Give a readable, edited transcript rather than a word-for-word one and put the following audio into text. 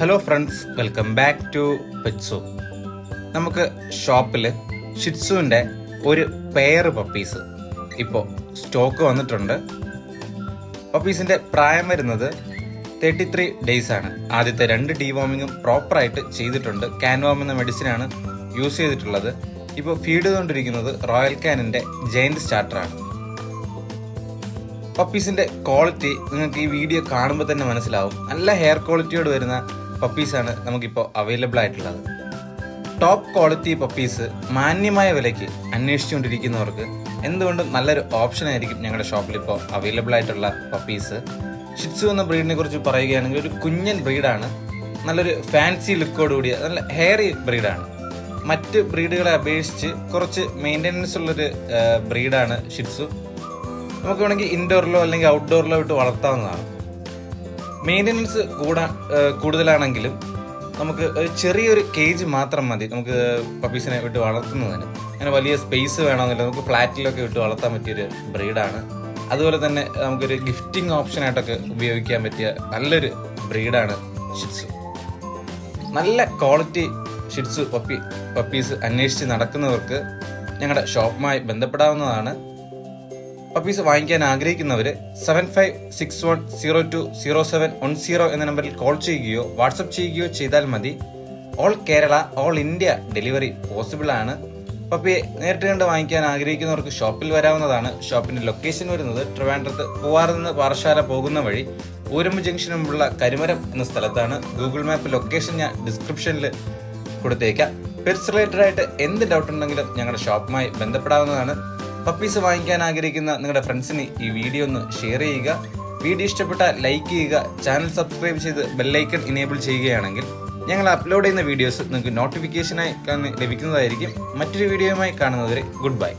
Hello friends, welcome back to Petso. നമുക്ക് ഷോപ്പിൽ ഷിറ്റ്സുവിൻ്റെ ഒരു പെയർ പപ്പീസ് ഇപ്പോൾ സ്റ്റോക്ക് വന്നിട്ടുണ്ട്. പപ്പീസിൻ്റെ പ്രായം വരുന്നത് 33 ഡേയ്സ് ആണ്. ആദ്യത്തെ 2 ഡീവോമിങ്ങും പ്രോപ്പറായിട്ട് ചെയ്തിട്ടുണ്ട്. കാൻവാം എന്ന മെഡിസിനാണ് യൂസ് ചെയ്തിട്ടുള്ളത്. ഇപ്പോൾ ഫീഡ് ചെയ്തുകൊണ്ടിരിക്കുന്നത് റോയൽ കാനിൻ്റെ ജയൻറ്റ് സ്റ്റാർട്ടറാണ്. പപ്പീസിൻ്റെ ക്വാളിറ്റി നിങ്ങൾക്ക് ഈ വീഡിയോ കാണുമ്പോൾ തന്നെ മനസ്സിലാവും. നല്ല ഹെയർ ക്വാളിറ്റിയോട് വരുന്ന പപ്പീസാണ് നമുക്കിപ്പോൾ അവൈലബിൾ ആയിട്ടുള്ളത്. ടോപ്പ് ക്വാളിറ്റി പപ്പീസ് മാന്യമായ വിലയ്ക്ക് അന്വേഷിച്ചുകൊണ്ടിരിക്കുന്നവർക്ക് എന്തുകൊണ്ടും നല്ലൊരു ഓപ്ഷൻ ആയിരിക്കും ഞങ്ങളുടെ ഷോപ്പിൽ ഇപ്പോൾ അവൈലബിൾ ആയിട്ടുള്ള പപ്പീസ്. ഷിറ്റ്സു എന്ന ബ്രീഡിനെ കുറിച്ച് പറയുകയാണെങ്കിൽ ഒരു കുഞ്ഞൻ ബ്രീഡാണ്. നല്ലൊരു ഫാൻസി ലുക്കോട് കൂടിയ നല്ല ഹെയറി ബ്രീഡാണ്. മറ്റ് ബ്രീഡുകളെ അപേക്ഷിച്ച് കുറച്ച് മെയിൻ്റെനൻസ് ഉള്ളൊരു ബ്രീഡാണ് ഷിറ്റ്സു. നമുക്ക് വേണമെങ്കിൽ ഇൻഡോറിലോ അല്ലെങ്കിൽ ഔട്ട്ഡോറിലോ വിട്ട് വളർത്താവുന്നതാണ്. മെയിൻ്റെനൻസ് കൂടുതലാണെങ്കിലും നമുക്ക് ചെറിയൊരു കേജ് മാത്രം മതി നമുക്ക് പപ്പീസിനെ വിട്ട് വളർത്തുന്നതിന്. അങ്ങനെ വലിയ സ്പേസ് വേണമെന്നില്ല, നമുക്ക് ഫ്ലാറ്റിലൊക്കെ വിട്ട് വളർത്താൻ പറ്റിയൊരു ബ്രീഡാണ്. അതുപോലെ തന്നെ നമുക്കൊരു ഗിഫ്റ്റിംഗ് ഓപ്ഷനായിട്ടൊക്കെ ഉപയോഗിക്കാൻ പറ്റിയ നല്ലൊരു ബ്രീഡാണ് ഷിറ്റ്സു. നല്ല ക്വാളിറ്റി ഷിറ്റ്സു പപ്പീസ് അന്വേഷിച്ച് നടക്കുന്നവർക്ക് ഞങ്ങളുടെ ഷോപ്പുമായി ബന്ധപ്പെടാവുന്നതാണ്. പപ്പീസ് വാങ്ങിക്കാൻ ആഗ്രഹിക്കുന്നവർ 7561020710 എന്ന നമ്പറിൽ കോൾ ചെയ്യുകയോ വാട്സപ്പ് ചെയ്യുകയോ ചെയ്താൽ മതി. All Kerala, all India delivery possible ആണ്. പപ്പിയെ നേരിട്ട് കണ്ട് വാങ്ങിക്കാൻ ആഗ്രഹിക്കുന്നവർക്ക് ഷോപ്പിൽ വരാവുന്നതാണ്. ഷോപ്പിന്റെ ലൊക്കേഷൻ വരുന്നത് ട്രിവാൻഡ്രത്ത് പൂവാറിൽ നിന്ന് പാറശാല പോകുന്ന വഴി ഊരമ്പ് ജംഗ്ഷന് മുമ്പുള്ള കരിമരം എന്ന സ്ഥലത്താണ്. ഗൂഗിൾ മാപ്പ് ലൊക്കേഷൻ ഞാൻ ഡിസ്ക്രിപ്ഷനിൽ കൊടുത്തേക്കാം. പെറ്റ്സ് റിലേറ്റഡ് ആയിട്ട് എന്ത് ഡൗട്ട് ഉണ്ടെങ്കിലും ഞങ്ങളുടെ ഷോപ്പുമായി ബന്ധപ്പെടാവുന്നതാണ്. പപ്പീസ് വാങ്ങിക്കാൻ ആഗ്രഹിക്കുന്ന നിങ്ങളുടെ ഫ്രണ്ട്സിന് ഈ വീഡിയോ ഒന്ന് ഷെയർ ചെയ്യുക. വീഡിയോ ഇഷ്ടപ്പെട്ടാൽ ലൈക്ക് ചെയ്യുക. ചാനൽ സബ്സ്ക്രൈബ് ചെയ്ത് ബെല്ലൈക്കൺ ഇനേബിൾ ചെയ്യുകയാണെങ്കിൽ ഞങ്ങൾ അപ്ലോഡ് ചെയ്യുന്ന വീഡിയോസ് നിങ്ങൾക്ക് നോട്ടിഫിക്കേഷനായി ലഭിക്കുന്നതായിരിക്കും. മറ്റൊരു വീഡിയോയുമായി കാണുന്നതുവരെ ഗുഡ് ബൈ.